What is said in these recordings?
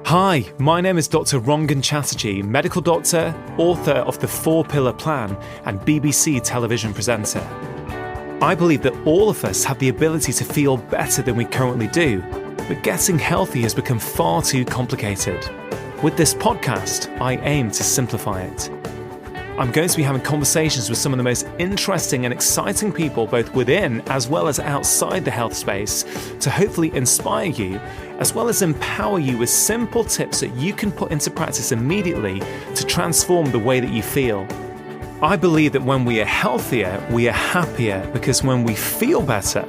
Hi, my name is Dr Rangan Chatterjee, medical doctor, author of The 4-Pillar Plan, and BBC television presenter. I believe that all of us have the ability to feel better than we currently do, but getting healthy has become far too complicated. With this podcast, I aim to simplify it. I'm going to be having conversations with some of the most interesting and exciting people both within as well as outside the health space to hopefully inspire you as well as empower you with simple tips that you can put into practice immediately to transform the way that you feel. I believe that when we are healthier, we are happier because when we feel better,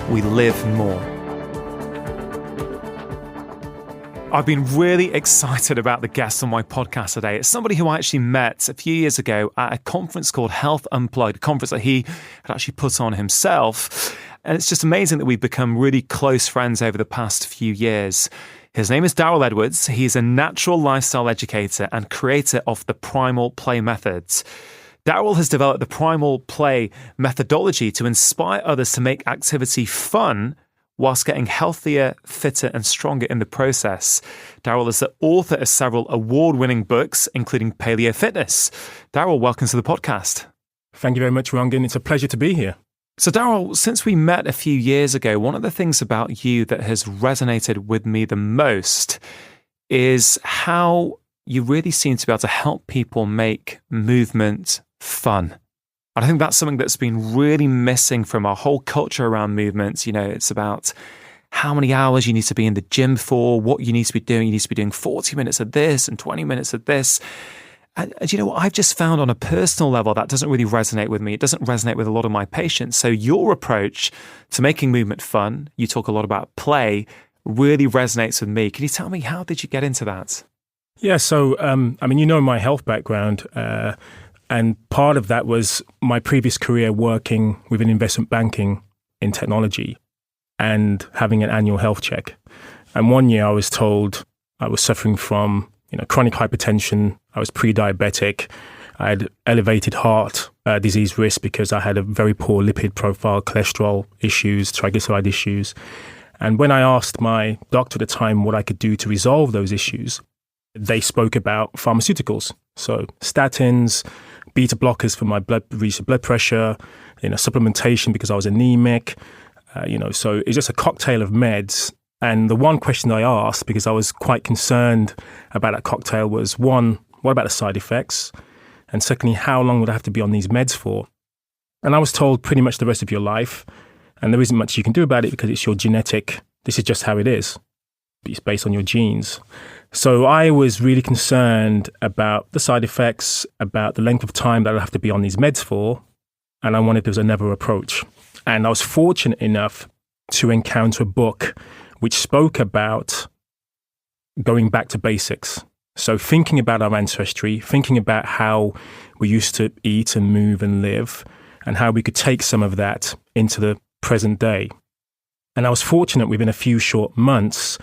we live more. I've been really excited about the guest on my podcast today. It's somebody who I actually met a few years ago at a conference called Health Unplugged, a conference that he had actually put on himself. And it's just amazing that we've become really close friends over the past few years. His name is Darryl Edwards. He's a natural lifestyle educator and creator of the Primal Play methods. Darrell has developed the Primal Play methodology to inspire others to make activity fun whilst getting healthier, fitter, and stronger in the process. Darrell is the author of several award-winning books, including Paleo Fitness. Darrell, welcome to the podcast. Thank you very much, Rangan. It's a pleasure to be here. So Darrell, since we met a few years ago, one of the things about you that has resonated with me the most is how you really seem to be able to help people make movement fun. I think that's something that's been really missing from our whole culture around movements. You know, it's about how many hours you need to be in the gym for, what you need to be doing. You need to be doing 40 minutes of this and 20 minutes of this. And you know what? I've just found on a personal level that doesn't really resonate with me. It doesn't resonate with a lot of my patients. So your approach to making movement fun, you talk a lot about play, really resonates with me. Can you tell me, how did you get into that? Yeah, so, you know my health background, and part of that was my previous career working within investment banking in technology and having an annual health check. And one year I was told I was suffering from, chronic hypertension. I was pre-diabetic. I had elevated heart disease risk because I had a very poor lipid profile, cholesterol issues, triglyceride issues. And when I asked my doctor at the time what I could do to resolve those issues, they spoke about pharmaceuticals. So statins, beta blockers for my blood pressure, supplementation because I was anemic, so it's just a cocktail of meds. And the one question I asked, because I was quite concerned about that cocktail, was one, what about the side effects? And secondly, how long would I have to be on these meds for? And I was told pretty much the rest of your life. And there isn't much you can do about it because it's your genetic, this is just how it is. It's based on your genes. So I was really concerned about the side effects, about the length of time that I'd have to be on these meds for, and I wanted there was another approach. And I was fortunate enough to encounter a book which spoke about going back to basics. So thinking about our ancestry, thinking about how we used to eat and move and live, and how we could take some of that into the present day. And I was fortunate within a few short months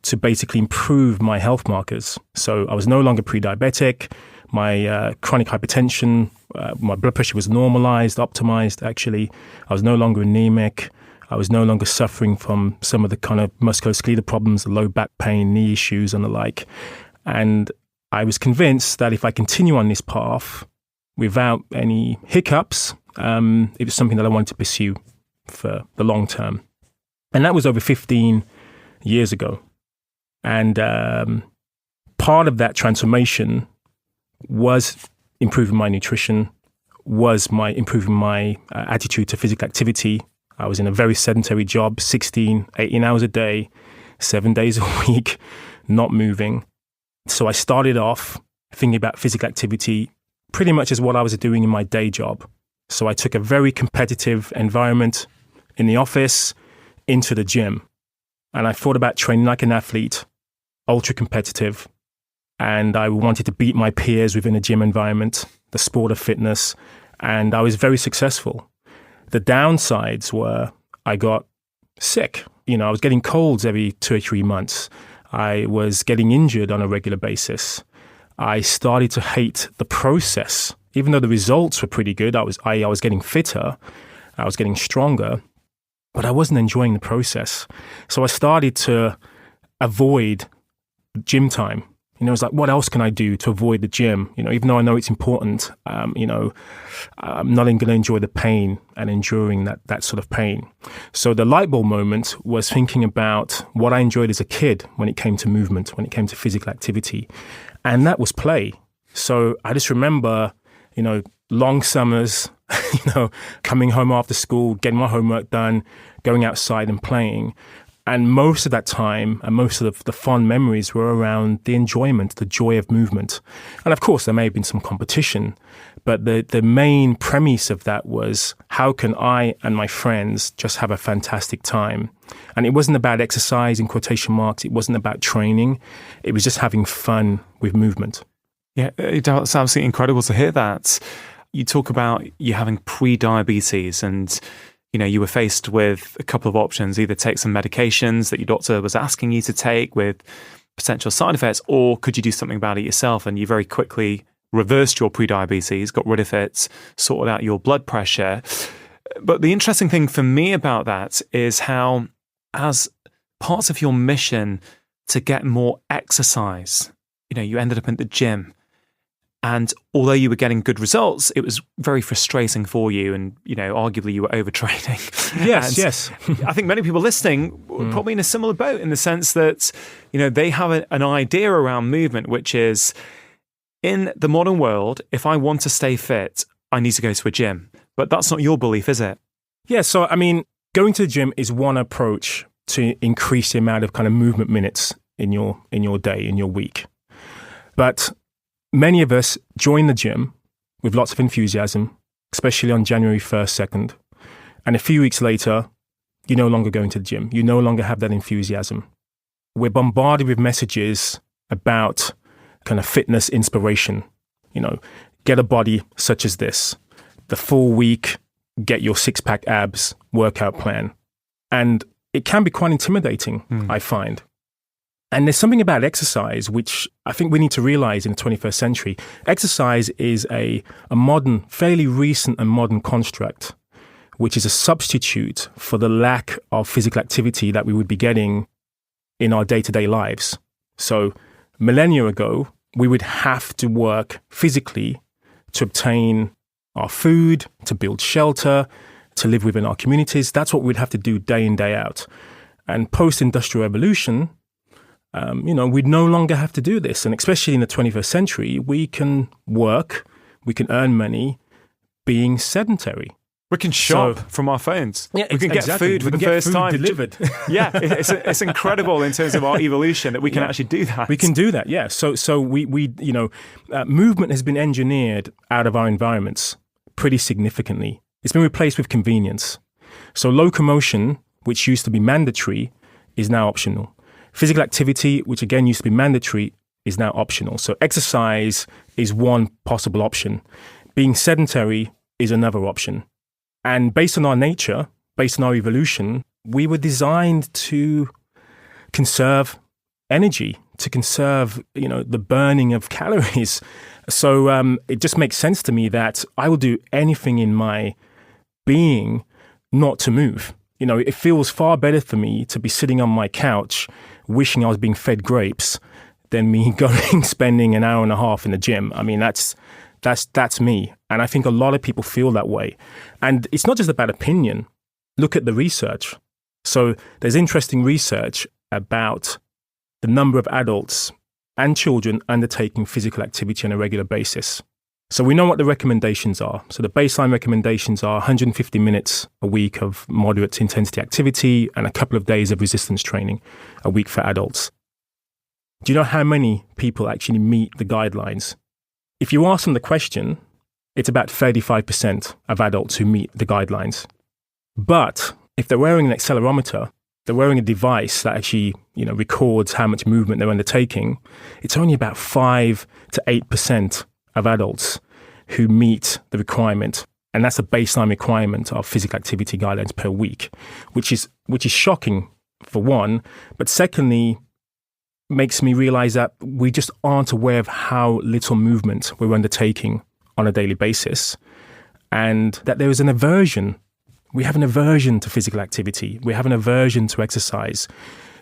to basically improve my health markers. So I was no longer pre-diabetic, my chronic hypertension, my blood pressure was normalized, optimized actually. I was no longer anemic. I was no longer suffering from some of the kind of musculoskeletal problems, the low back pain, knee issues and the like. And I was convinced that if I continue on this path without any hiccups, it was something that I wanted to pursue for the long term. And that was over 15 years ago. And part of that transformation was improving my nutrition, was improving my attitude to physical activity. I was in a very sedentary job, 18 hours a day, 7 days a week, not moving. So I started off thinking about physical activity pretty much as what I was doing in my day job. So I took a very competitive environment in the office into the gym. And I thought about training like an athlete, ultra competitive, and I wanted to beat my peers within a gym environment, the sport of fitness, and I was very successful. The downsides were I got sick. I was getting colds every 2 or 3 months. I was getting injured on a regular basis. I started to hate the process. Even though the results were pretty good, I was getting fitter, I was getting stronger, but I wasn't enjoying the process. So I started to avoid gym time. It's like, what else can I do to avoid the gym? Even though I know it's important, I'm not going to enjoy the pain and enduring that sort of pain. So the light bulb moment was thinking about what I enjoyed as a kid when it came to movement, when it came to physical activity. And that was play. So I just remember, long summers, coming home after school, getting my homework done, going outside and playing. And most of that time and most of the fond memories were around the enjoyment, the joy of movement. And of course, there may have been some competition, but the main premise of that was, how can I and my friends just have a fantastic time? And it wasn't about exercise in quotation marks. It wasn't about training. It was just having fun with movement. Yeah, it's absolutely incredible to hear that. You talk about you having pre-diabetes and you were faced with a couple of options, either take some medications that your doctor was asking you to take with potential side effects, or could you do something about it yourself? And you very quickly reversed your pre-diabetes, got rid of it, sorted out your blood pressure. But the interesting thing for me about that is how, as parts of your mission to get more exercise, you ended up in the gym. And although you were getting good results, it was very frustrating for you. And, arguably you were overtraining. Yes. I think many people listening were probably in a similar boat in the sense that, they have an idea around movement, which is, in the modern world, if I want to stay fit, I need to go to a gym. But that's not your belief, is it? Yeah. So, going to the gym is one approach to increase the amount of kind of movement minutes in your day, in your week. But many of us join the gym with lots of enthusiasm, especially on January 1st, 2nd. And a few weeks later, you're no longer going to the gym. You no longer have that enthusiasm. We're bombarded with messages about kind of fitness inspiration. Get a body such as this. The full week, get your six-pack abs workout plan. And it can be quite intimidating, I find. And there's something about exercise which I think we need to realize in the 21st century. Exercise is a modern, fairly recent and modern construct, which is a substitute for the lack of physical activity that we would be getting in our day-to-day lives. So millennia ago, we would have to work physically to obtain our food, to build shelter, to live within our communities. That's what we'd have to do day in, day out. And post-industrial revolution, we'd no longer have to do this. And especially in the 21st century, we can work, we can earn money being sedentary. We can shop from our phones. Yeah, we can get food for the first time delivered. Yeah, it's incredible in terms of our evolution that we can actually do that. We can do that. Yeah. So we movement has been engineered out of our environments pretty significantly. It's been replaced with convenience. So locomotion, which used to be mandatory, is now optional. Physical activity, which again used to be mandatory, is now optional. So exercise is one possible option. Being sedentary is another option. And based on our nature, based on our evolution, we were designed to conserve energy, to conserve, the burning of calories. So it just makes sense to me that I will do anything in my being not to move. It feels far better for me to be sitting on my couch wishing I was being fed grapes than me spending an hour and a half in the gym. That's me. And I think a lot of people feel that way. And it's not just about opinion. Look at the research. So there's interesting research about the number of adults and children undertaking physical activity on a regular basis. So we know what the recommendations are. So the baseline recommendations are 150 minutes a week of moderate intensity activity and a couple of days of resistance training a week for adults. Do you know how many people actually meet the guidelines? If you ask them the question, it's about 35% of adults who meet the guidelines. But if they're wearing an accelerometer, they're wearing a device that actually, records how much movement they're undertaking, it's only about 5 to 8% of adults who meet the requirement. And that's a baseline requirement of physical activity guidelines per week, which is shocking for one, but secondly, makes me realize that we just aren't aware of how little movement we're undertaking on a daily basis, and that there is an aversion. We have an aversion to physical activity. We have an aversion to exercise.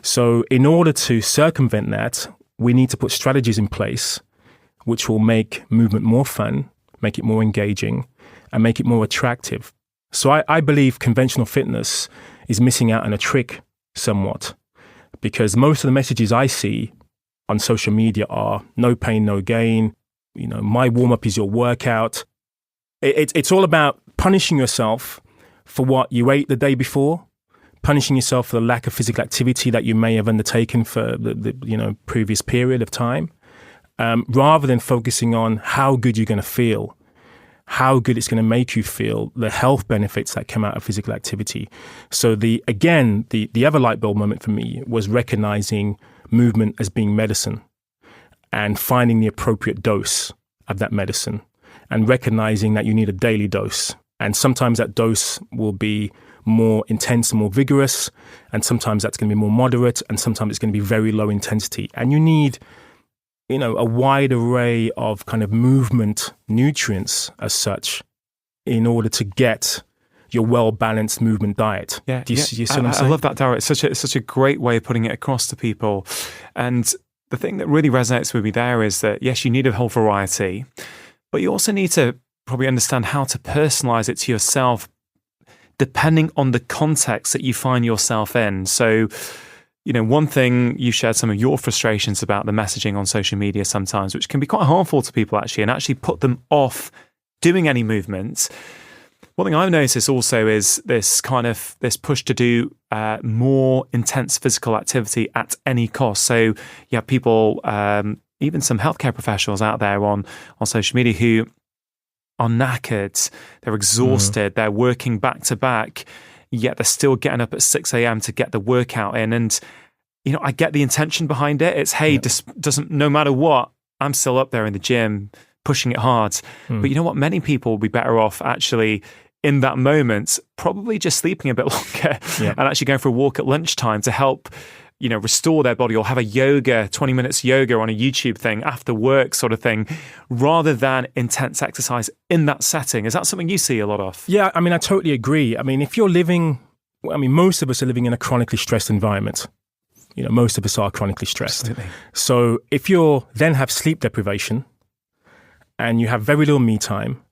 So in order to circumvent that, we need to put strategies in place which will make movement more fun, make it more engaging, and make it more attractive. So I believe conventional fitness is missing out on a trick somewhat, because most of the messages I see on social media are no pain, no gain. My warm-up is your workout. It's all about punishing yourself for what you ate the day before, punishing yourself for the lack of physical activity that you may have undertaken for the previous period of time, rather than focusing on how good you're going to feel, how good it's going to make you feel, the health benefits that come out of physical activity. So the other light bulb moment for me was recognizing movement as being medicine and finding the appropriate dose of that medicine and recognizing that you need a daily dose. And sometimes that dose will be more intense and more vigorous, and sometimes that's going to be more moderate, and sometimes it's going to be very low intensity. And you need a wide array of kind of movement nutrients as such in order to get your well-balanced movement diet. Yeah, Do you see what I'm saying? I love that, Darrell. It's such a great way of putting it across to people. And the thing that really resonates with me there is that, yes, you need a whole variety, but you also need to probably understand how to personalize it to yourself depending on the context that you find yourself in. So, one thing, you shared some of your frustrations about the messaging on social media sometimes, which can be quite harmful to people actually, and actually put them off doing any movement. One thing I've noticed also is this push to do more intense physical activity at any cost. So you have people, even some healthcare professionals out there on social media who are knackered, they're exhausted, they're working back to back, yet they're still getting up at 6 a.m. to get the workout in. And, I get the intention behind it. It's, hey, doesn't no matter what, I'm still up there in the gym, pushing it hard. But you know what? Many people will be better off actually in that moment, probably just sleeping a bit longer and actually going for a walk at lunchtime to help, restore their body, or have a 20 minutes yoga on a YouTube thing after work sort of thing, rather than intense exercise in that setting. Is that something you see a lot of? Yeah, I totally agree. If you're living, most of us are living in a chronically stressed environment. Most of us are chronically stressed. Absolutely. So if you then have sleep deprivation and you have very little me time,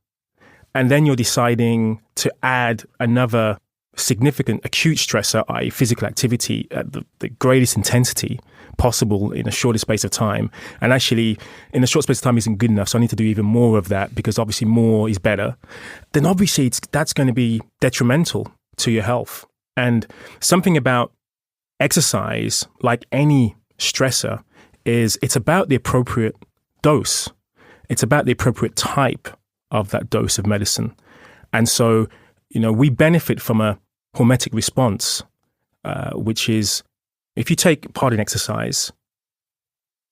and then you're deciding to add another significant acute stressor, i.e. physical activity at the greatest intensity possible in a shortest space of time, and actually in a short space of time isn't good enough, so I need to do even more of that because obviously more is better, then obviously that's going to be detrimental to your health. And something about exercise, like any stressor, is it's about the appropriate dose. It's about the appropriate type of that dose of medicine. And so, we benefit from a hormetic response, which is, if you take part in exercise,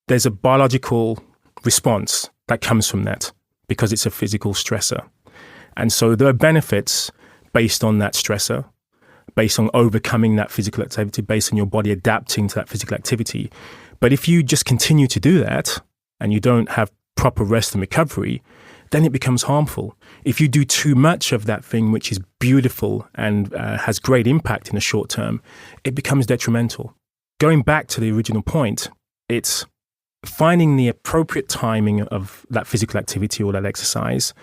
there's a biological response that comes from that because it's a physical stressor. And so there are benefits based on that stressor, based on overcoming that physical activity, based on your body adapting to that physical activity. But if you just continue to do that and you don't have proper rest and recovery, then it becomes harmful. If you do too much of that thing, which is beautiful and has great impact in the short term, it becomes detrimental. Going back to the original point, it's finding the appropriate timing of that physical activity or that exercise,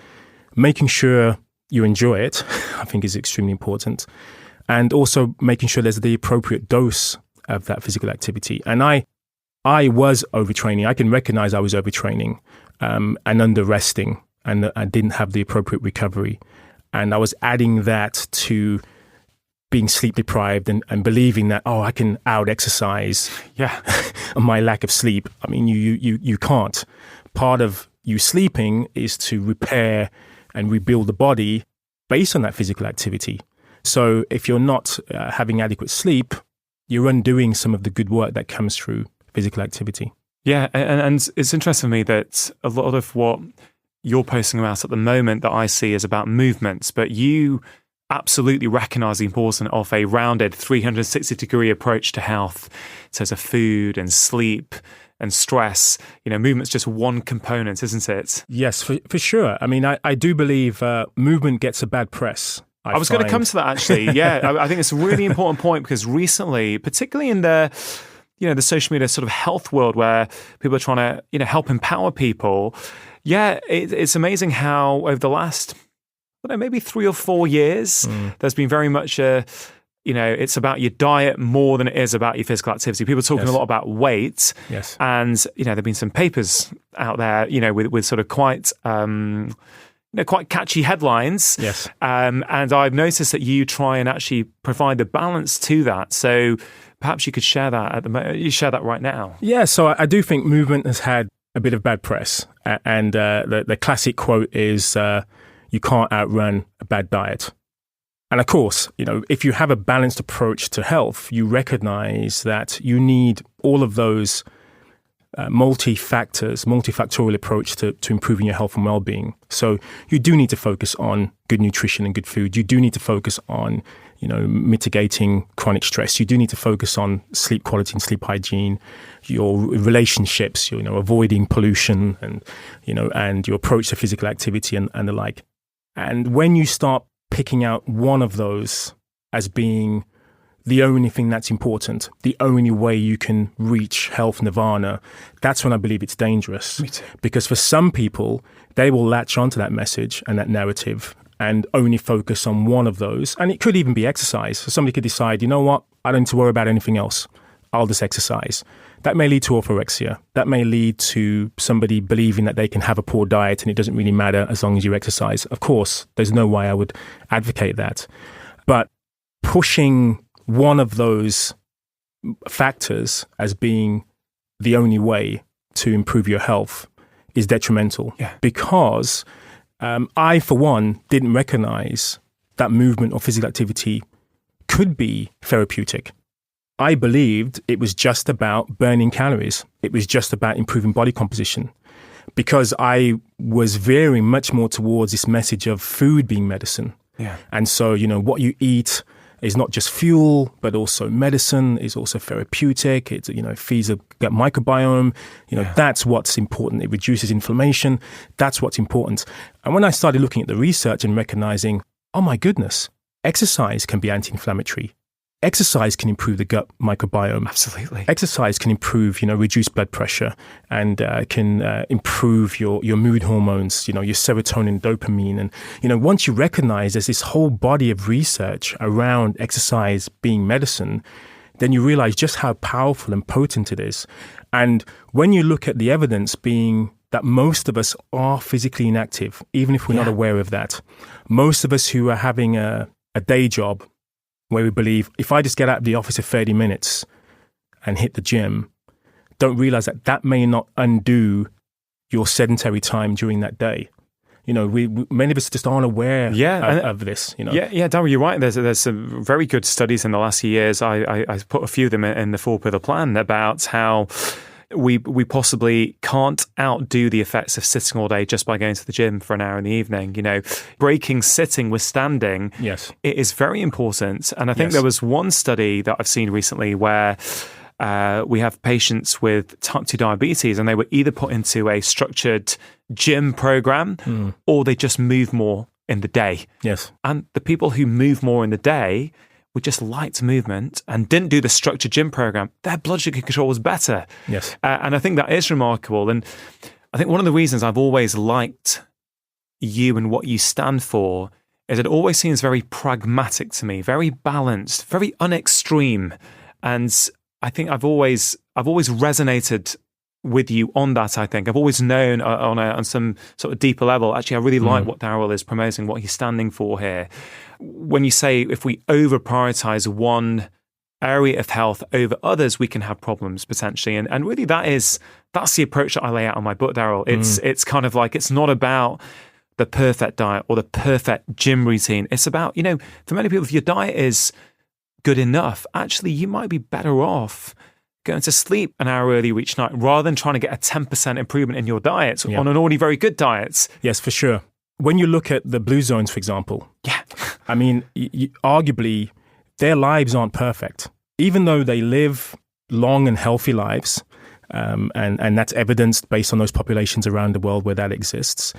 making sure you enjoy it, I think is extremely important, and also making sure there's the appropriate dose of that physical activity. And I was overtraining. I can recognize I was overtraining and under-resting, and I didn't have the appropriate recovery. And I was adding that to being sleep deprived and believing that, I can out-exercise my lack of sleep. You can't. Part of you sleeping is to repair and rebuild the body based on that physical activity. So if you're not having adequate sleep, you're undoing some of the good work that comes through physical activity. Yeah, and it's interesting to me that a lot of what you're posting about at the moment that I see is about movements, but you absolutely recognize the importance of a rounded 360-degree approach to health in terms of food and sleep and stress. Movement's just one component, isn't it? Yes, for sure. I do believe movement gets a bad press. I was going to come to that, actually. Yeah, I think it's a really important point because recently, particularly in the the social media sort of health world where people are trying to, help empower people. Yeah, it's amazing how over the last, maybe 3 or 4 years, there's been very much it's about your diet more than it is about your physical activity. People are talking a lot about weight. Yes. And, there have been some papers out there, with sort of quite catchy headlines. Yes. And I've noticed that you try and actually provide the balance to that. So perhaps you could share that you share that right now. Yeah. So I do think movement has had a bit of bad press. And the classic quote is, you can't outrun a bad diet. And of course, if you have a balanced approach to health, you recognize that you need all of those multifactorial approach to improving your health and well-being. So you do need to focus on good nutrition and good food. You do need to focus on, mitigating chronic stress. You do need to focus on sleep quality and sleep hygiene, your relationships, avoiding pollution and your approach to physical activity and the like. And when you start picking out one of those as being the only thing that's important, the only way you can reach health nirvana, that's when I believe it's dangerous. Me too. Because for some people, they will latch onto that message and that narrative and only focus on one of those. And it could even be exercise. So somebody could decide, you know what, I don't need to worry about anything else. I'll just exercise. That may lead to orthorexia. That may lead to somebody believing that they can have a poor diet and it doesn't really matter as long as you exercise. Of course, there's no way I would advocate that. But pushing one of those factors as being the only way to improve your health is detrimental. Yeah. Because I, for one, didn't recognize that movement or physical activity could be therapeutic. I believed it was just about burning calories. It was just about improving body composition, because I was veering much more towards this message of food being medicine. Yeah. And so, what you eat is not just fuel, but also medicine, is also therapeutic. It, feeds the gut microbiome. That's what's important. It reduces inflammation. That's what's important. And when I started looking at the research and recognizing, oh my goodness, exercise can be anti-inflammatory. Exercise can improve the gut microbiome. Absolutely. Exercise can improve, reduce blood pressure and can improve your mood hormones, your serotonin, dopamine. And, once you recognize there's this whole body of research around exercise being medicine, then you realize just how powerful and potent it is. And when you look at the evidence being that most of us are physically inactive, even if we're not aware of that, most of us who are having a day job, where we believe if I just get out of the office for 30 minutes and hit the gym, don't realize that may not undo your sedentary time during that day. Many of us just aren't aware of this. Yeah, Darryl, you're right. There's some very good studies in the last few years. I put a few of them in the 4-pillar plan about how we possibly can't outdo the effects of sitting all day just by going to the gym for an hour in the evening. Breaking sitting with standing, yes, it is very important. And I think there was one study that I've seen recently where we have patients with type 2 diabetes, and they were either put into a structured gym program or they just move more in the day. Yes. And the people who move more in the day with just light movement and didn't do the structured gym program, their blood sugar control was better. Yes. And I think that is remarkable. And I think one of the reasons I've always liked you and what you stand for is it always seems very pragmatic to me, very balanced, very unextreme. And I think I've always resonated with you on that. I think I've always known on some sort of deeper level, actually, I really like what Darrell is promoting, what he's standing for here. When you say if we over prioritize one area of health over others, we can have problems potentially. And really that's the approach that I lay out on my book, Darrell. It's kind of like, it's not about the perfect diet or the perfect gym routine. It's about, for many people, if your diet is good enough, actually, you might be better off going to sleep an hour earlier each night rather than trying to get a 10% improvement in your diet on an already very good diet. Yes, for sure. When you look at the blue zones, for example, I mean, arguably, their lives aren't perfect. Even though they live long and healthy lives, and that's evidenced based on those populations around the world where that exists,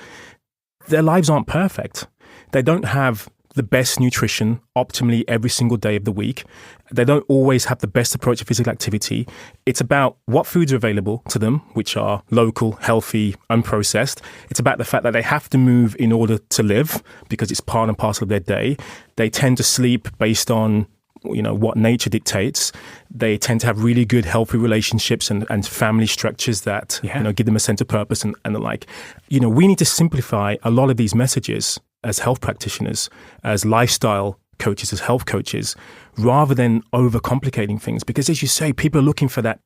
their lives aren't perfect. They don't have the best nutrition optimally every single day of the week. They don't always have the best approach to physical activity. It's about what foods are available to them, which are local, healthy, unprocessed. It's about the fact that they have to move in order to live because it's part and parcel of their day. They tend to sleep based on what nature dictates. They tend to have really good, healthy relationships and family structures that give them a sense of purpose and the like. We need to simplify a lot of these messages as health practitioners, as lifestyle coaches, as health coaches, rather than overcomplicating things. Because as you say, people are looking for that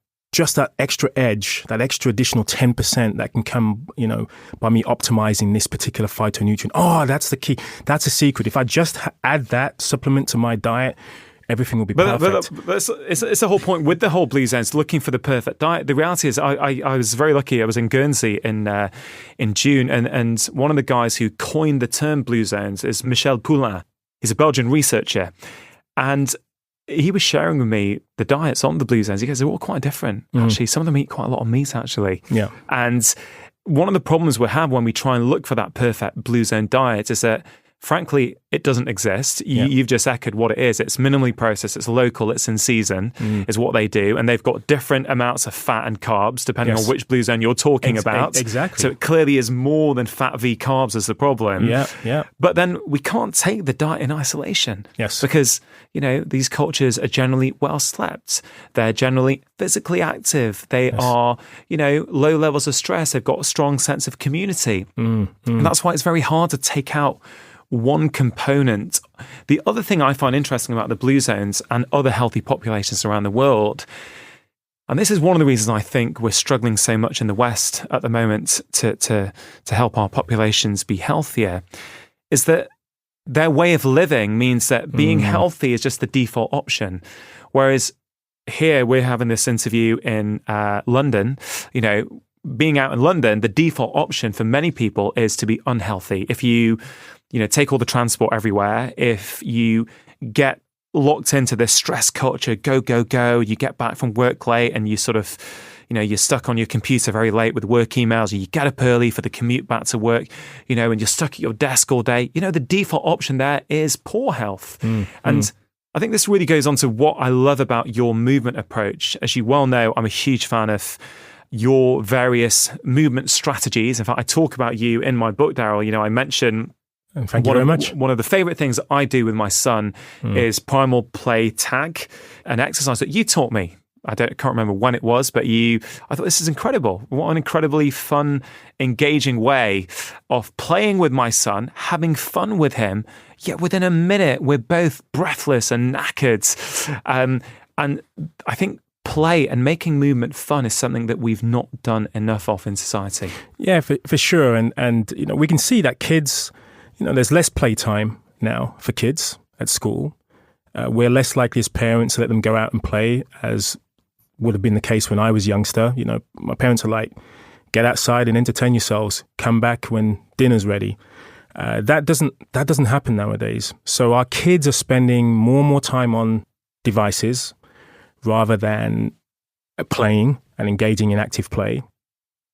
extra edge, that extra additional 10% that can come, by me optimizing this particular phytonutrient. Oh, that's the key. That's a secret. If I just add that supplement to my diet, everything will be perfect. But it's the whole point with the whole blue zones, looking for the perfect diet. The reality is I was very lucky. I was in Guernsey in June, and one of the guys who coined the term blue zones is Michel Poulain. He's a Belgian researcher. And he was sharing with me the diets on the blue zones. He goes, they're all quite different, actually. Some of them eat quite a lot of meat, actually. Yeah. And one of the problems we have when we try and look for that perfect blue zone diet is that, frankly, it doesn't exist. You've just echoed what it is. It's minimally processed, it's local, it's in season, is what they do. And they've got different amounts of fat and carbs, depending on which blue zone you're talking about. Exactly. So it clearly is more than fat v carbs is the problem. Yeah. But then we can't take the diet in isolation. Yes. Because, these cultures are generally well slept. They're generally physically active. They are, low levels of stress. They've got a strong sense of community. And that's why it's very hard to take out one component. The other thing I find interesting about the blue zones and other healthy populations around the world, and this is one of the reasons I think we're struggling so much in the West at the moment to help our populations be healthier, is that their way of living means that being healthy is just the default option. Whereas here we're having this interview in London, being out in London, the default option for many people is to be unhealthy. If you take all the transport everywhere, if you get locked into this stress culture, go, you get back from work late and you sort of, you're stuck on your computer very late with work emails, or you get up early for the commute back to work, and you're stuck at your desk all day, the default option there is poor health. And I think this really goes on to what I love about your movement approach. As you well know, I'm a huge fan of your various movement strategies. In fact, I talk about you in my book, Darrell. I mention... Thank you very much. One of the favorite things that I do with my son is Primal play tag, an exercise that you taught me. I can't remember when it was, but I thought this is incredible. What an incredibly fun, engaging way of playing with my son, having fun with him. Yet within a minute, we're both breathless and knackered. And I think play and making movement fun is something that we've not done enough of in society. Yeah, for sure. And we can see that kids... there's less playtime now for kids at school. We're less likely as parents to let them go out and play, as would have been the case when I was youngster. My parents are like, get outside and entertain yourselves. Come back when dinner's ready. That doesn't happen nowadays. So our kids are spending more and more time on devices rather than playing and engaging in active play.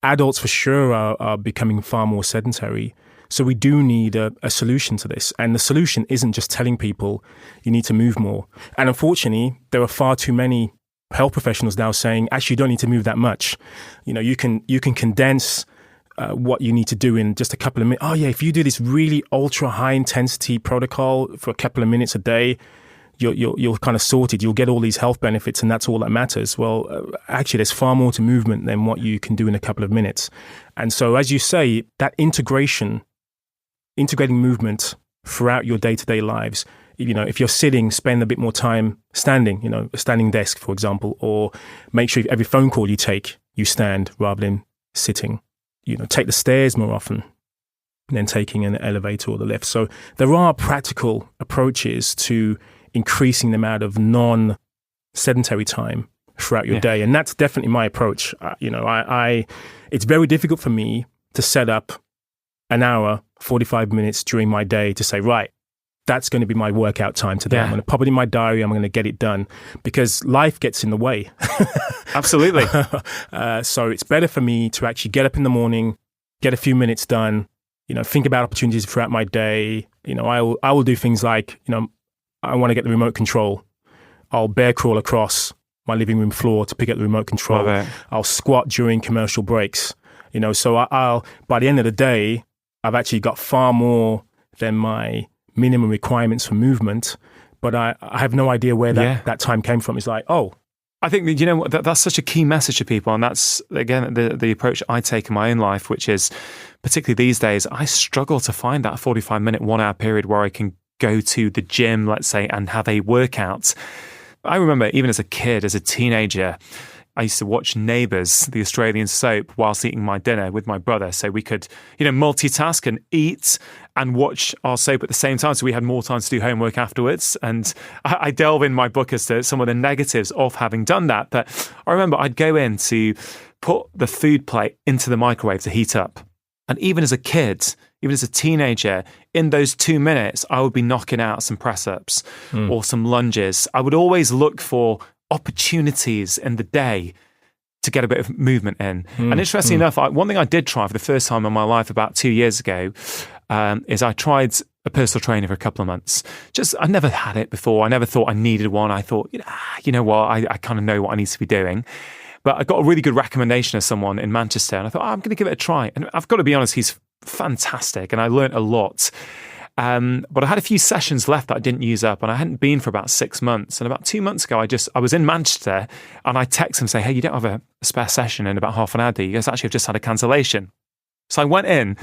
Adults for sure are becoming far more sedentary. So we do need a solution to this. And the solution isn't just telling people you need to move more. And unfortunately, there are far too many health professionals now saying, actually, you don't need to move that much. You can condense what you need to do in just a couple of minutes. Oh, yeah, if you do this really ultra high intensity protocol for a couple of minutes a day, you're kind of sorted. You'll get all these health benefits, and that's all that matters. Well, actually, there's far more to movement than what you can do in a couple of minutes. And so, as you say, that integrating movement throughout your day-to-day lives. If you're sitting, spend a bit more time standing, a standing desk, for example, or make sure every phone call you take, you stand rather than sitting. Take the stairs more often than taking an elevator or the lift. So there are practical approaches to increasing the amount of non-sedentary time throughout your day. And that's definitely my approach. It's very difficult for me to set up an hour, 45 minutes during my day to say, right, that's going to be my workout time today. I'm going to pop it in my diary. I'm going to get it done, because life gets in the way. Absolutely. So it's better for me to actually get up in the morning, get a few minutes done, think about opportunities throughout my day. I will do things like, I want to get the remote control. I'll bear crawl across my living room floor to pick up the remote control. I'll squat during commercial breaks. So I'll by the end of the day, I've actually got far more than my minimum requirements for movement, but I have no idea where that time came from. It's like, I think, that's such a key message to people. And that's, again, the approach I take in my own life, which is, particularly these days, I struggle to find that 45-minute, 1 hour period where I can go to the gym, let's say, and have a workout. I remember even as a kid, as a teenager, I used to watch Neighbours, the Australian soap, whilst eating my dinner with my brother. So we could, multitask and eat and watch our soap at the same time. So we had more time to do homework afterwards. And I delve in my book as to some of the negatives of having done that. But I remember I'd go in to put the food plate into the microwave to heat up. And even as a kid, even as a teenager, in those 2 minutes, I would be knocking out some press-ups or some lunges. I would always look for opportunities in the day to get a bit of movement in. And interestingly enough, one thing I did try for the first time in my life about 2 years ago is I tried a personal trainer for a couple of months. I never had it before. I never thought I needed one. I thought, you know what, I kind of know what I need to be doing. But I got a really good recommendation of someone in Manchester, and I thought, I'm going to give it a try. And I've got to be honest, he's fantastic, and I learned a lot. But I had a few sessions left that I didn't use up, and I hadn't been for about 6 months. And about 2 months ago, I was in Manchester, and I text him, say, hey, you don't have a spare session in about half an hour, do you? He goes, actually, I've just had a cancellation. So I went in,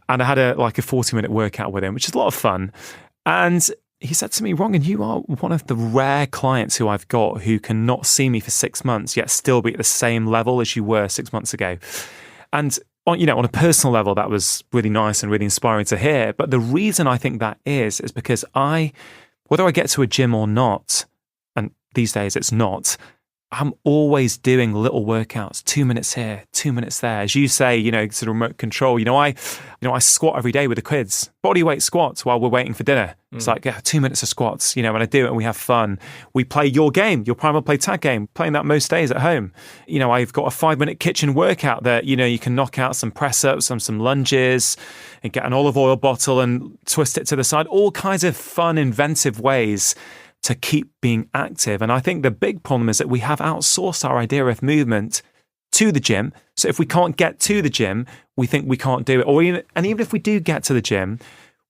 and I had a 40-minute workout with him, which is a lot of fun. And he said to me, Rangan, you are one of the rare clients who I've got who can not see me for 6 months, yet still be at the same level as you were 6 months ago. And on a personal level, that was really nice and really inspiring to hear. But the reason I think that is because whether I get to a gym or not, and these days it's not, I'm always doing little workouts, 2 minutes here, 2 minutes there. As you say, sort of remote control. I squat every day with the kids, body weight squats while we're waiting for dinner. It's like 2 minutes of squats, and I do it and we have fun. We play your game, your Primal play tag game, playing that most days at home. I've got a 5-minute kitchen workout that, you can knock out some press ups, some lunges, and get an olive oil bottle and twist it to the side. All kinds of fun, inventive ways to keep being active. And I think the big problem is that we have outsourced our idea of movement to the gym. So if we can't get to the gym, we think we can't do it. And even if we do get to the gym,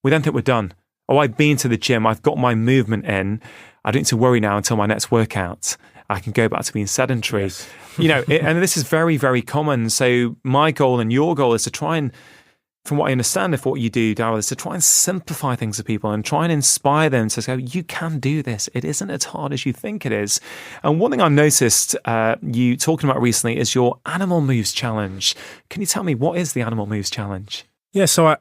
we then think we're done. I've been to the gym, I've got my movement in. I don't need to worry now until my next workout. I can go back to being sedentary. Yes. And this is very, very common. So my goal and your goal is to try and, from what I understand of what you do, Darrell, is to try and simplify things for people and try and inspire them to go, you can do this. It isn't as hard as you think it is. And one thing I noticed you talking about recently is your Animal Moves Challenge. Can you tell me, what is the Animal Moves Challenge? Yeah, so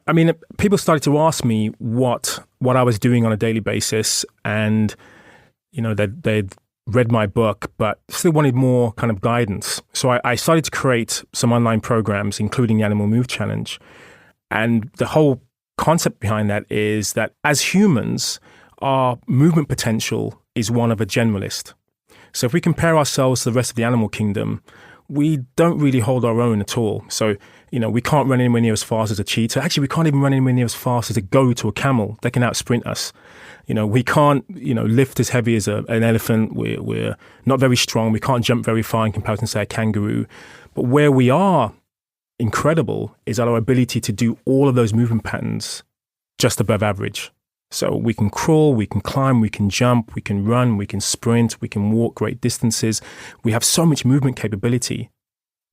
people started to ask me what I was doing on a daily basis, and they'd read my book, but still wanted more kind of guidance. So I started to create some online programs, including the Animal Move Challenge. And the whole concept behind that is that as humans, our movement potential is one of a generalist. So if we compare ourselves to the rest of the animal kingdom, we don't really hold our own at all. So, we can't run anywhere near as fast as a cheetah. Actually, we can't even run anywhere near as fast as a goat or a camel. They can outsprint us. We can't, lift as heavy as an elephant. We're not very strong. We can't jump very far in comparison to, say, a kangaroo. But where we are incredible is our ability to do all of those movement patterns just above average. So we can crawl, we can climb, we can jump, we can run, we can sprint, we can walk great distances. We have so much movement capability.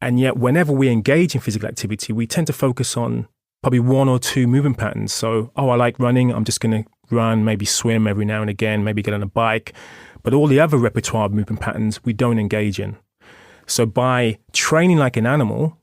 And yet whenever we engage in physical activity, we tend to focus on probably one or two movement patterns. So, I like running, I'm just going to run, maybe swim every now and again, maybe get on a bike. But all the other repertoire of movement patterns we don't engage in. So by training like an animal,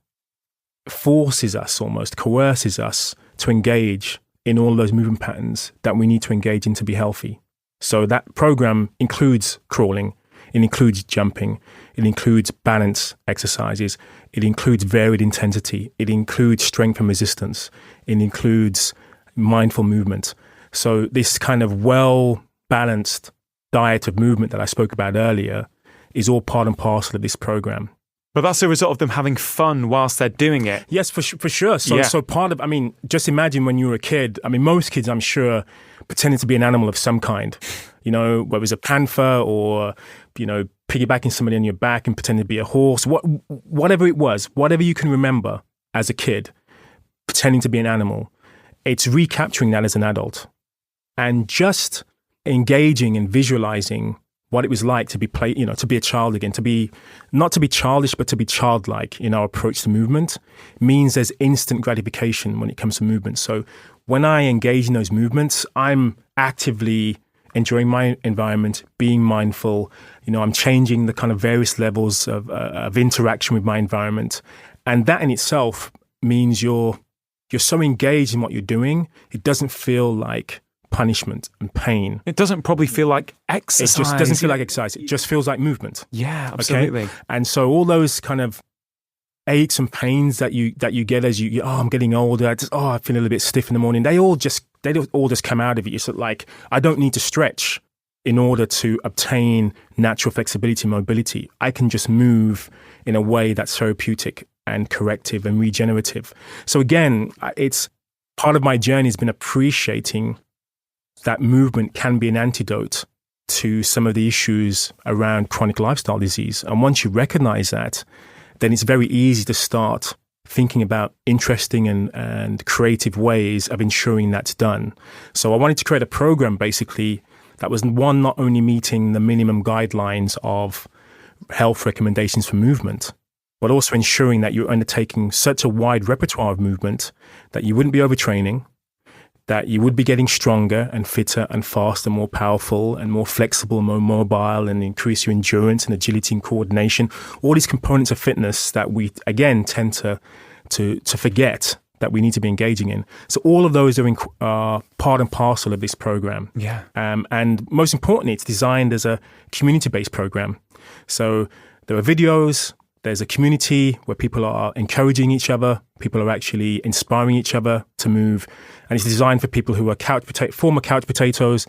forces us, almost coerces us to engage in all those movement patterns that we need to engage in to be healthy. So that program includes crawling, it includes jumping, it includes balance exercises, it includes varied intensity, it includes strength and resistance, it includes mindful movement. So this kind of well-balanced diet of movement that I spoke about earlier is all part and parcel of this program. But that's a result of them having fun whilst they're doing it. Yes, for sure. So part of, just imagine when you were a kid. Most kids, I'm sure, pretending to be an animal of some kind. Whether it was a panther or, piggybacking somebody on your back and pretending to be a horse. Whatever it was, whatever you can remember as a kid, pretending to be an animal, it's recapturing that as an adult. And just engaging and visualizing what it was like to be to be a child again, not to be childish, but to be childlike in our approach to movement means there's instant gratification when it comes to movement. So when I engage in those movements, I'm actively enjoying my environment, being mindful. I'm changing the kind of various levels of interaction with my environment. And that in itself means you're so engaged in what you're doing, it doesn't feel like punishment and pain. It doesn't probably feel like exercise. It just doesn't feel like exercise. It just feels like movement. Yeah, absolutely. Okay? And so all those kind of aches and pains that you get as I'm getting older, I feel a little bit stiff in the morning, they all just come out of you. It's like, I don't need to stretch in order to obtain natural flexibility and mobility. I can just move in a way that's therapeutic and corrective and regenerative. So again, it's part of my journey has been appreciating that movement can be an antidote to some of the issues around chronic lifestyle disease. And once you recognize that, then it's very easy to start thinking about interesting and creative ways of ensuring that's done. So I wanted to create a program basically that was not only meeting the minimum guidelines of health recommendations for movement, but also ensuring that you're undertaking such a wide repertoire of movement that you wouldn't be overtraining, that you would be getting stronger and fitter and faster, more powerful and more flexible, more mobile, and increase your endurance and agility and coordination. All these components of fitness that we, again, tend to forget that we need to be engaging in. So all of those are part and parcel of this program. Yeah. And most importantly, it's designed as a community-based program. So there are videos, there's a community where people are encouraging each other, people are actually inspiring each other to move. And it's designed for people who are former couch potatoes,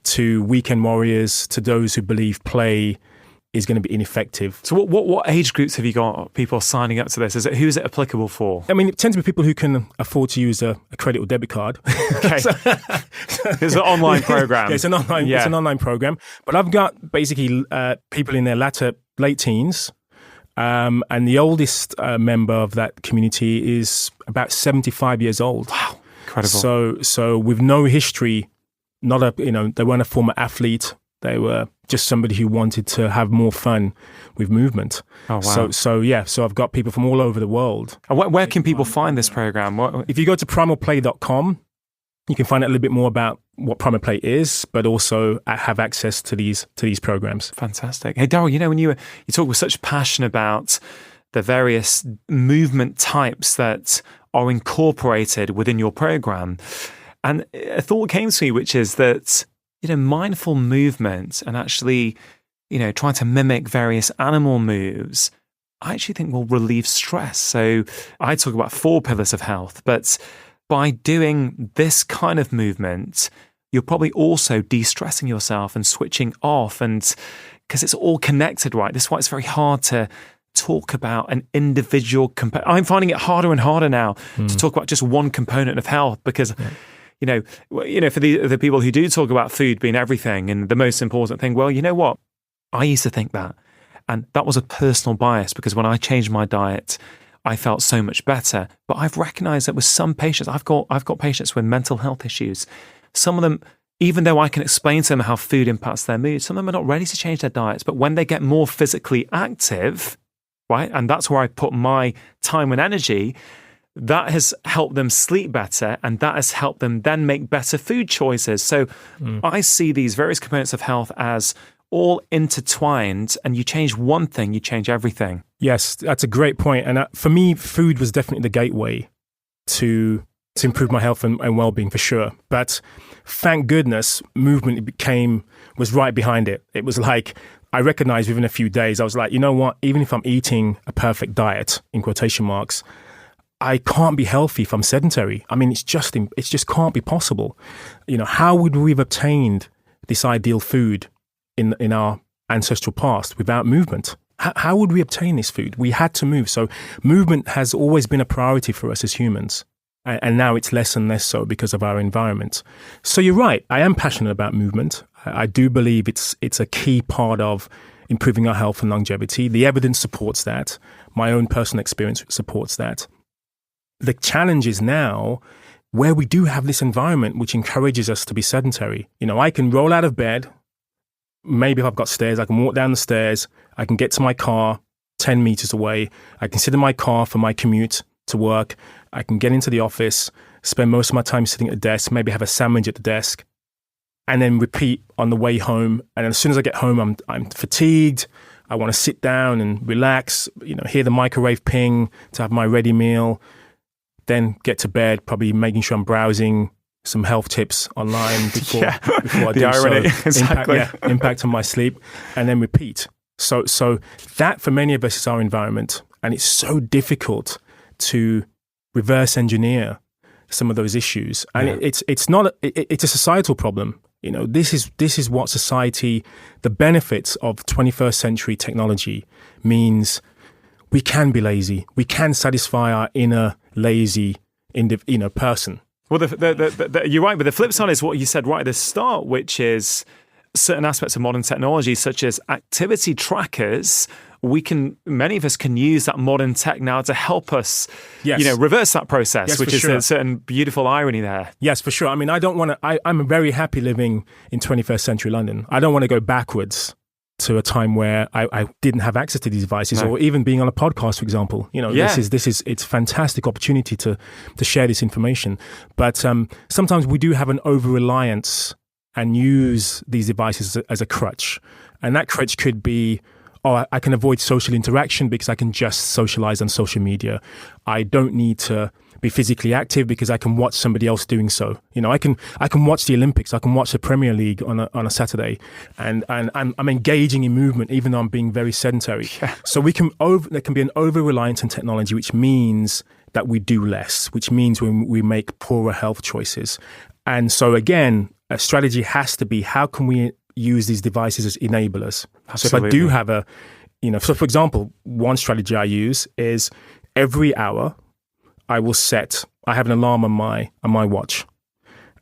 to weekend warriors, to those who believe play is going to be ineffective. So what age groups have you got people signing up to this? Who's it applicable for? It tends to be people who can afford to use a credit or debit card. Okay. It's an online program. It's an online program. But I've got basically people in their late teens. And the oldest member of that community is about 75 years old. Wow, incredible. So with no history, they weren't a former athlete. They were just somebody who wanted to have more fun with movement. Oh, wow. So I've got people from all over the world. And where can people find this program? If you go to primalplay.com, you can find out a little bit more about what Primal Play is, but also have access to these programs. Fantastic. Hey, Darrell, when you talk with such passion about the various movement types that are incorporated within your program, and a thought came to me, which is that mindful movement and actually trying to mimic various animal moves, I actually think will relieve stress. So I talk about 4 pillars of health, but by doing this kind of movement, you're probably also de-stressing yourself and switching off, and because it's all connected, right? This is why it's very hard to talk about an individual component. I'm finding it harder and harder now to talk about just one component of health, because for the people who do talk about food being everything and the most important thing, well, you know what? I used to think that, and that was a personal bias, because when I changed my diet, I felt so much better. But I've recognized that with some patients, I've got patients with mental health issues. Some of them, even though I can explain to them how food impacts their mood, some of them are not ready to change their diets. But when they get more physically active, right, and that's where I put my time and energy, that has helped them sleep better, and that has helped them then make better food choices. So I see these various components of health as all intertwined, and you change one thing, you change everything. Yes, that's a great point. And for me, food was definitely the gateway to improve my health and well-being, for sure. But thank goodness, movement was right behind it. It was like, I recognized within a few days, I was like, you know what, even if I'm eating a perfect diet, in quotation marks, I can't be healthy if I'm sedentary. It just can't be possible. How would we have obtained this ideal food in our ancestral past without movement? How would we obtain this food? We had to move. So movement has always been a priority for us as humans. And now it's less and less so because of our environment. So you're right. I am passionate about movement. I do believe it's a key part of improving our health and longevity. The evidence supports that. My own personal experience supports that. The challenge is now where we do have this environment which encourages us to be sedentary. I can roll out of bed. Maybe if I've got stairs, I can walk down the stairs. I can get to my car 10 meters away. I can sit in my car for my commute to work. I can get into the office, spend most of my time sitting at a desk, maybe have a sandwich at the desk, and then repeat on the way home. And as soon as I get home, I'm fatigued. I want to sit down and relax, hear the microwave ping to have my ready meal, then get to bed, probably making sure I'm browsing some health tips online before I the do irony, so. exactly. Impact on my sleep, and then repeat. So that for many of us is our environment, and it's so difficult to reverse engineer some of those issues. And it's a societal problem. This is what society, the benefits of 21st century technology means. We can be lazy. We can satisfy our inner lazy person. Well, you're right, but the flip side is what you said right at the start, which is certain aspects of modern technology, such as activity trackers. Many of us can use that modern tech now to help us, reverse that process, yes, which is sure. a certain beautiful irony there. Yes, for sure. I mean, I don't want to. I'm very happy living in 21st century London. I don't want to go backwards to a time where I didn't have access to these devices, or even being on a podcast, for example. It's a fantastic opportunity to share this information. But sometimes we do have an over-reliance and use these devices as a crutch. And that crutch could be, I can avoid social interaction because I can just socialize on social media. I don't need to be physically active because I can watch somebody else doing so. I can watch the Olympics. I can watch the Premier League on a Saturday, and I'm engaging in movement even though I'm being very sedentary. Yeah. So there can be an over-reliance on technology, which means that we do less, which means we make poorer health choices. And so again, a strategy has to be, how can we use these devices as enablers? Absolutely. So if I do have so for example, one strategy I use is every hour I have an alarm on my watch,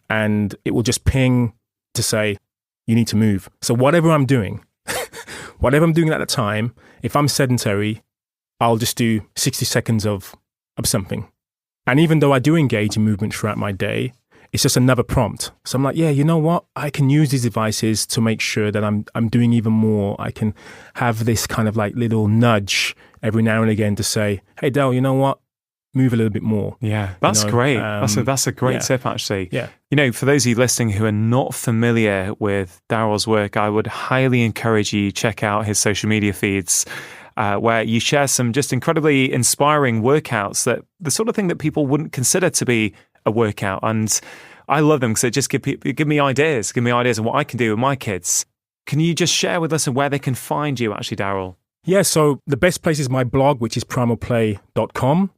and it will just ping to say, you need to move. So whatever I'm doing at the time, if I'm sedentary, I'll just do 60 seconds of something. And even though I do engage in movement throughout my day, it's just another prompt. So I'm like, you know what? I can use these devices to make sure that I'm doing even more. I can have this kind of like little nudge every now and again to say, hey, Darrell, you know what? Move a little bit more. Yeah, that's great. That's a great tip, actually. Yeah. For those of you listening who are not familiar with Darrell's work, I would highly encourage you check out his social media feeds, where you share some just incredibly inspiring workouts, that the sort of thing that people wouldn't consider to be a workout. And I love them because it just give me ideas of what I can do with my kids. Can you just share with us where they can find you, actually, Darrell? Yeah, so the best place is my blog, which is primalplay.com.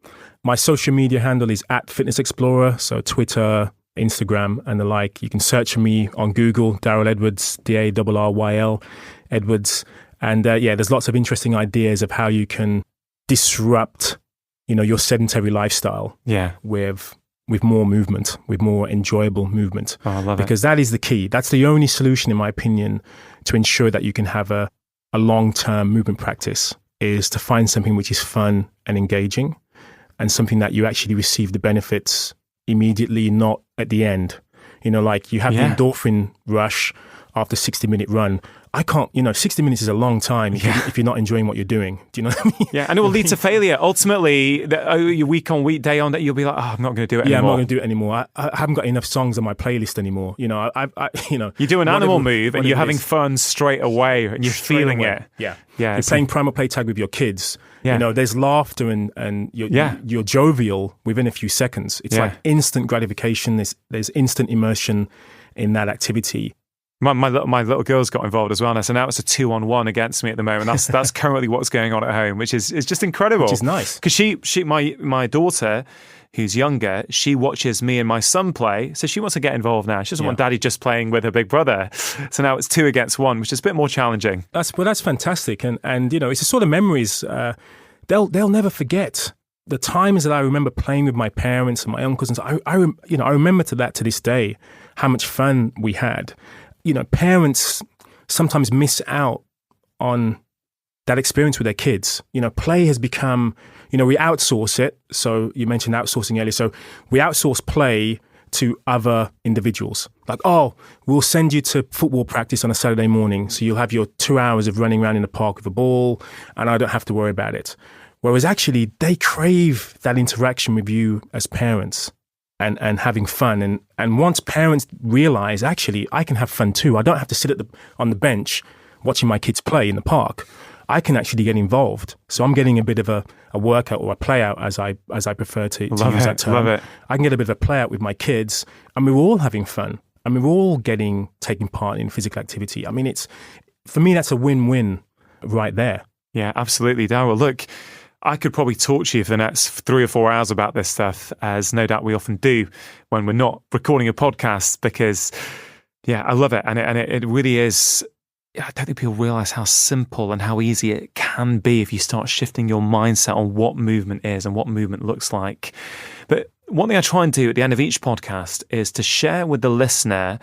My social media handle is @FitnessExplorer, so Twitter, Instagram, and the like. You can search for me on Google, Darryl Edwards, Darryl Edwards. And there's lots of interesting ideas of how you can disrupt, your sedentary lifestyle. Yeah. With more movement, with more enjoyable movement. Oh, I love it. Because that is the key. That's the only solution, in my opinion, to ensure that you can have a long-term movement practice, is to find something which is fun and engaging, and something that you actually receive the benefits immediately, not at the end. Like you have the endorphin rush after 60-minute run. I can't, 60 minutes is a long time if you're not enjoying what you're doing. Do you know what I mean? Yeah, and it will lead to failure. Ultimately, your week on week, day on day, you'll be like, I'm not going to do it anymore. Yeah, I'm not going to do it anymore. I haven't got enough songs on my playlist anymore. You do an animal move and you're having fun straight away and you're feeling it. Yeah. Yeah. You're playing Primal Play tag with your kids. Yeah. There's laughter and you're jovial within a few seconds. It's like instant gratification. There's instant immersion in that activity. My little girl's got involved as well now, so now it's a 2-on-1 against me at the moment. That's currently what's going on at home, which is just incredible. Which is nice. Because my daughter, who's younger, she watches me and my son play, so she wants to get involved now. She doesn't want daddy just playing with her big brother. So now it's 2 against 1, which is a bit more challenging. That's fantastic, and it's the sort of memories they'll never forget. The times that I remember playing with my parents and my uncles, and so I remember to this day how much fun we had. Parents sometimes miss out on that experience with their kids. Play has become, we outsource it. So you mentioned outsourcing earlier. So we outsource play to other individuals. Like, oh, we'll send you to football practice on a Saturday morning. So you'll have your 2 hours of running around in the park with a ball, and I don't have to worry about it. Whereas actually they crave that interaction with you as parents. And having fun. And once parents realize, actually, I can have fun too. I don't have to sit on the bench watching my kids play in the park. I can actually get involved. So I'm getting a bit of a workout or a play out, as I prefer to use that term. Love it. I can get a bit of a play out with my kids, and we're all having fun. And we're all taking part in physical activity. I mean, for me, that's a win-win right there. Yeah, absolutely, Darrell. Look, I could probably talk to you for the next 3 or 4 hours about this stuff, as no doubt we often do when we're not recording a podcast, because, I love it. And it really is, I don't think people realize how simple and how easy it can be if you start shifting your mindset on what movement is and what movement looks like. But one thing I try and do at the end of each podcast is to share with the listener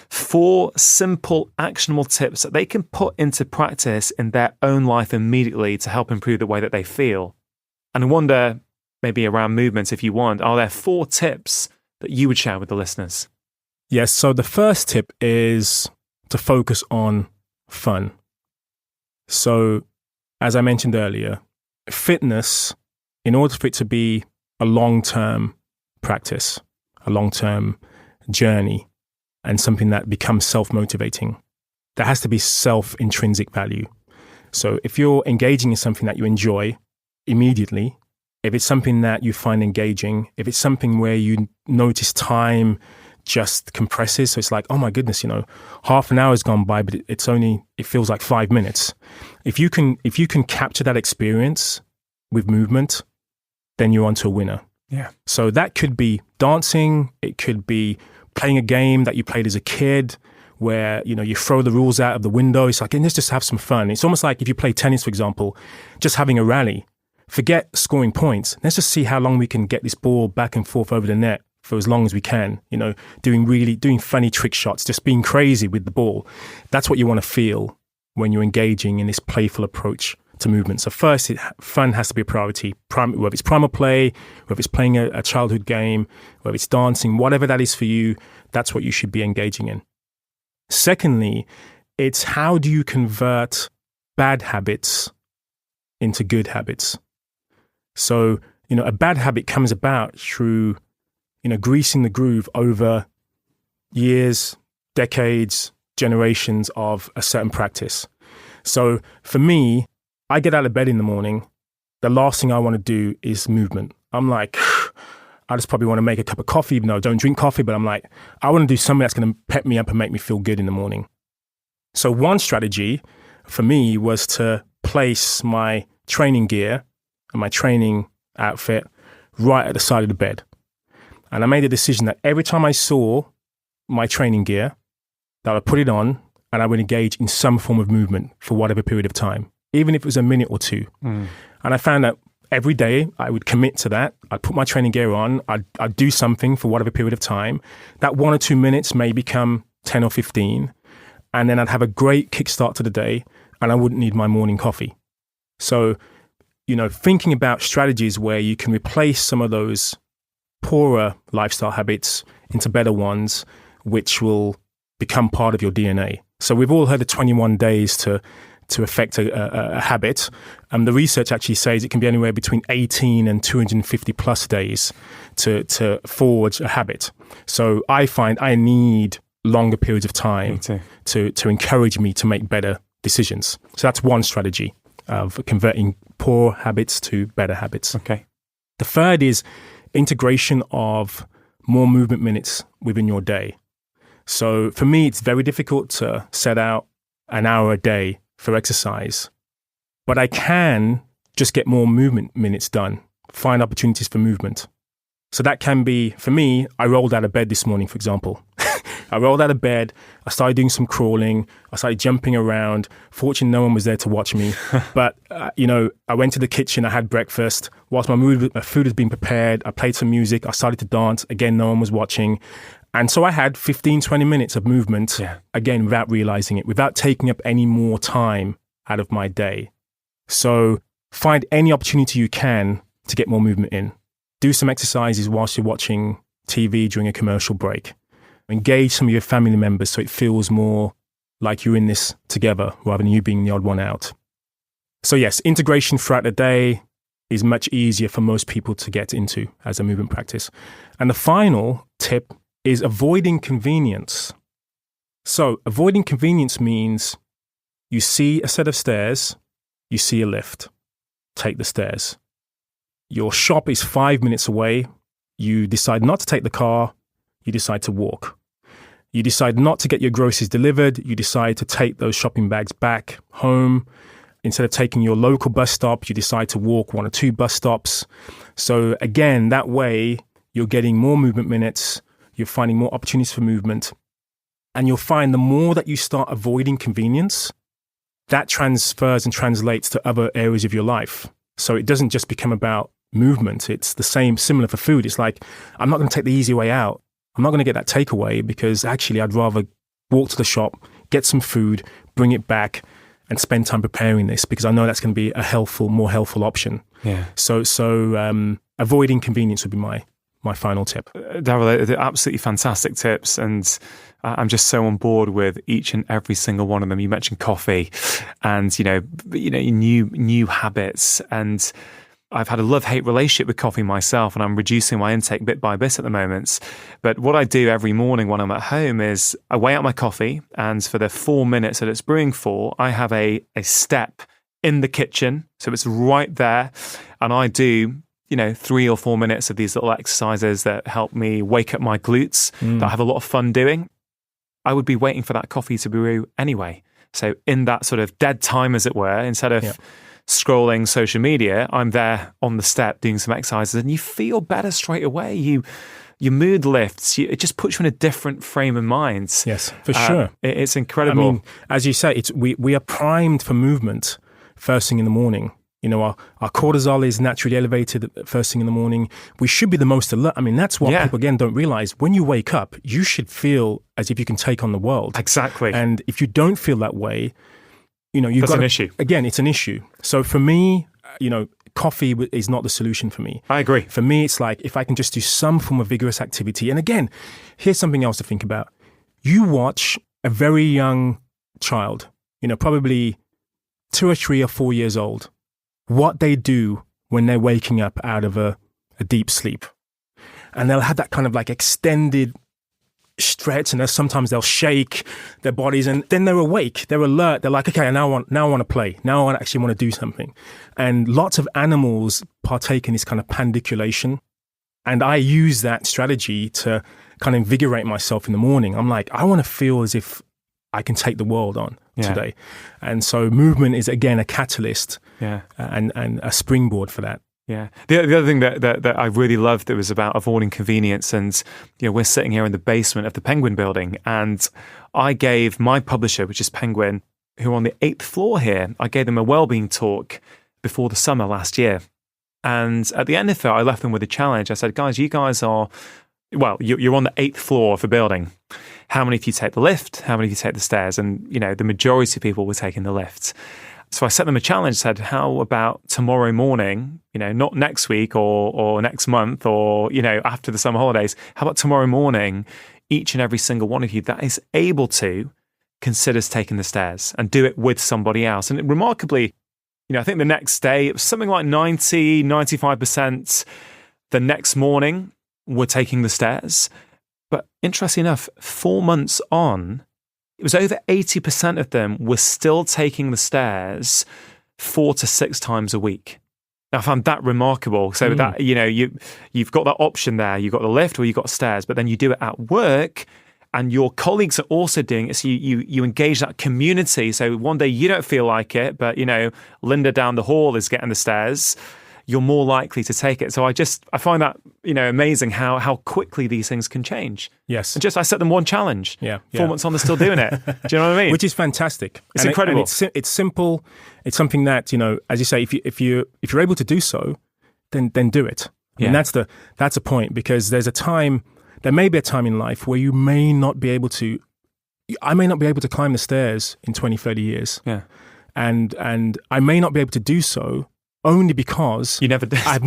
4 simple, actionable tips that they can put into practice in their own life immediately to help improve the way that they feel. And I wonder, maybe around movements, if you want, are there 4 tips that you would share with the listeners? Yes. So the first tip is to focus on fun. So, as I mentioned earlier, fitness, in order for it to be a long-term practice, a long-term journey, and something that becomes self-motivating, there has to be self-intrinsic value. So if you're engaging in something that you enjoy immediately, if it's something that you find engaging, if it's something where you notice time just compresses, so it's like, oh my goodness, half an hour has gone by, but it feels like 5 minutes. If you can capture that experience with movement, then you're onto a winner. Yeah. So that could be dancing. It could be playing a game that you played as a kid where, you throw the rules out of the window. It's like, let's just have some fun. It's almost like if you play tennis, for example, just having a rally. Forget scoring points. Let's just see how long we can get this ball back and forth over the net for as long as we can, doing funny trick shots, just being crazy with the ball. That's what you want to feel when you're engaging in this playful approach to movement. So first, fun has to be a priority. Whether it's primal play, whether it's playing a childhood game, whether it's dancing, whatever that is for you, that's what you should be engaging in. Secondly, it's how do you convert bad habits into good habits? So, a bad habit comes about through, greasing the groove over years, decades, generations of a certain practice. So for me, I get out of bed in the morning. The last thing I want to do is movement. I'm like, I just probably want to make a cup of coffee, even though I don't drink coffee, but I'm like, I want to do something that's going to pep me up and make me feel good in the morning. So one strategy for me was to place my training gear and my training outfit right at the side of the bed. And I made a decision that every time I saw my training gear, that I put it on and I would engage in some form of movement for whatever period of time, even if it was a minute or two. And I found that every day I would commit to that. I'd put my training gear on. I'd do something for whatever period of time. That 1 or 2 minutes may become 10 or 15. And then I'd have a great kickstart to the day and I wouldn't need my morning coffee. So, thinking about strategies where you can replace some of those poorer lifestyle habits into better ones, which will become part of your DNA. So we've all heard of 21 days to affect a habit. The research actually says it can be anywhere between 18 and 250 plus days to forge a habit. So I find I need longer periods of time to encourage me to make better decisions. So that's one strategy of converting poor habits to better habits. Okay. The third is integration of more movement minutes within your day. So for me, it's very difficult to set out an hour a day for exercise, but I can just get more movement minutes done, find opportunities for movement. So that can be, for me, I rolled out of bed this morning, for example. I rolled out of bed, I started doing some crawling, I started jumping around. Fortunately, no one was there to watch me. But, I went to the kitchen, I had breakfast. Whilst my food was being prepared, I played some music, I started to dance. Again, no one was watching. And so I had 15, 20 minutes of movement, again, without realizing it, without taking up any more time out of my day. So find any opportunity you can to get more movement in. Do some exercises whilst you're watching TV during a commercial break. Engage some of your family members so it feels more like you're in this together rather than you being the odd one out. So yes, integration throughout the day is much easier for most people to get into as a movement practice. And the final tip is avoiding convenience. So avoiding convenience means you see a set of stairs, you see a lift, take the stairs. Your shop is 5 minutes away. You decide not to take the car. You decide to walk. You decide not to get your groceries delivered. You decide to take those shopping bags back home. Instead of taking your local bus stop, you decide to walk 1 or 2 bus stops. So again, that way you're getting more movement minutes. You're finding more opportunities for movement. And you'll find the more that you start avoiding convenience, that transfers and translates to other areas of your life. So it doesn't just become about movement. It's the same, similar for food. It's like, I'm not going to take the easy way out. I'm not going to get that takeaway because actually I'd rather walk to the shop, get some food, bring it back and spend time preparing this because I know that's going to be a more helpful option. Yeah. So avoiding convenience would be my final tip. Darrell, they're absolutely fantastic tips, and I'm just so on board with each and every single one of them. You mentioned coffee, and new habits, and I've had a love-hate relationship with coffee myself, and I'm reducing my intake bit by bit at the moment. But what I do every morning when I'm at home is I weigh out my coffee, and for the 4 minutes that it's brewing for, I have a step in the kitchen, so it's right there, and I do 3 or 4 minutes of these little exercises that help me wake up my glutes that I have a lot of fun doing. I would be waiting for that coffee to brew anyway. So in that sort of dead time, as it were, instead of scrolling social media, I'm there on the step doing some exercises, and you feel better straight away. Your mood lifts. It just puts you in a different frame of mind. Yes, for sure. It's incredible. I mean, as you say, we are primed for movement first thing in the morning. Our cortisol is naturally elevated first thing in the morning. We should be the most alert. I mean, that's what people, again, don't realize. When you wake up, you should feel as if you can take on the world. Exactly. And if you don't feel that way, you've got an issue. Again, it's an issue. So for me, coffee is not the solution for me. I agree. For me, it's like if I can just do some form of vigorous activity. And again, here's something else to think about. You watch a very young child, probably 2 or 3 or 4 years old, what they do when they're waking up out of a deep sleep. And they'll have that kind of like extended stretch, and sometimes they'll shake their bodies, and then they're awake, they're alert, they're like, okay, now I want to play, now I actually want to do something. And lots of animals partake in this kind of pandiculation, and I use that strategy to kind of invigorate myself in the morning. I'm like, I want to feel as if I can take the world on today. And so movement is, again, a catalyst and a springboard for that. Yeah. The other thing that I really loved that was about avoiding convenience, and we're sitting here in the basement of the Penguin building, and I gave my publisher, which is Penguin, who are on the 8th floor here, I gave them a wellbeing talk before the summer last year. And at the end of it, I left them with a challenge. I said, guys, you guys are, you're on the 8th floor of the building. How many of you take the lift? How many of you take the stairs? And, the majority of people were taking the lift. So I set them a challenge, said, how about tomorrow morning, not next week or next month or, after the summer holidays, how about tomorrow morning, each and every single one of you that is able to considers taking the stairs and do it with somebody else. And remarkably, I think the next day, it was something like 90, 95% the next morning were taking the stairs. But interestingly enough, 4 months on, it was over 80% of them were still taking the stairs 4 to 6 times a week. Now, I found that remarkable. So that, you've got that option there. You've got the lift or you've got stairs, but then you do it at work and your colleagues are also doing it, so you engage that community. So one day you don't feel like it, but Linda down the hall is getting the stairs, you're more likely to take it. So I find that amazing how quickly these things can change. Yes. And I set them one challenge. 4 months on, they're still doing it. Do you know what I mean? Which is fantastic. It's incredible. It's simple. It's something that as you say, if you're able to do so, then do it. And that's a point, because there may be a time in life where I may not be able to climb the stairs in 20, 30 years. Yeah. And I may not be able to do so only because you never did. I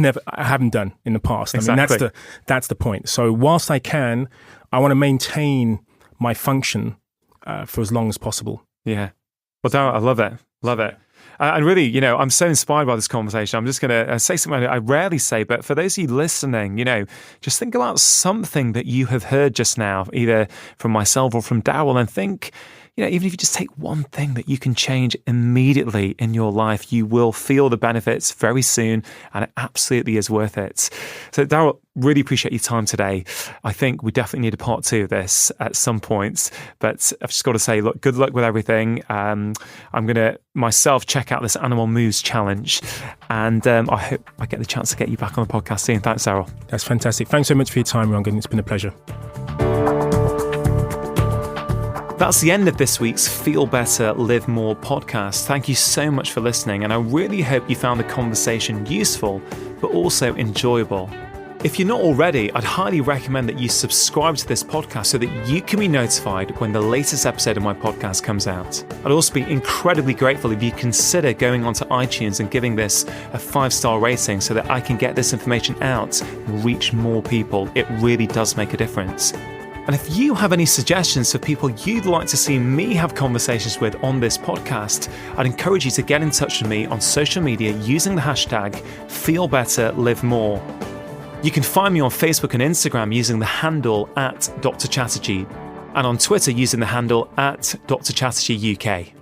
haven't done in the past. Exactly. I mean, that's the point. So whilst I can, I want to maintain my function for as long as possible. Yeah. Well, Darrell, I love it. Love it. And really, I'm so inspired by this conversation. I'm just going to say something I rarely say, but for those of you listening, just think about something that you have heard just now, either from myself or from Darrell, and think, even if you just take one thing that you can change immediately in your life, you will feel the benefits very soon, and it absolutely is worth it. So, Darrell, really appreciate your time today. I think we definitely need a part 2 of this at some point, but I've just got to say, look, good luck with everything. I'm going to myself check out this Animal Moves challenge, and I hope I get the chance to get you back on the podcast soon. Thanks, Darrell. That's fantastic. Thanks so much for your time, Rangan. It's been a pleasure. That's the end of this week's Feel Better, Live More podcast. Thank you so much for listening, and I really hope you found the conversation useful, but also enjoyable. If you're not already, I'd highly recommend that you subscribe to this podcast so that you can be notified when the latest episode of my podcast comes out. I'd also be incredibly grateful if you consider going onto iTunes and giving this a 5-star rating so that I can get this information out and reach more people. It really does make a difference. And if you have any suggestions for people you'd like to see me have conversations with on this podcast, I'd encourage you to get in touch with me on social media using the hashtag FeelBetterLiveMore. You can find me on Facebook and Instagram using the handle @Dr Chatterjee, and on Twitter using the handle @Dr Chatterjee UK.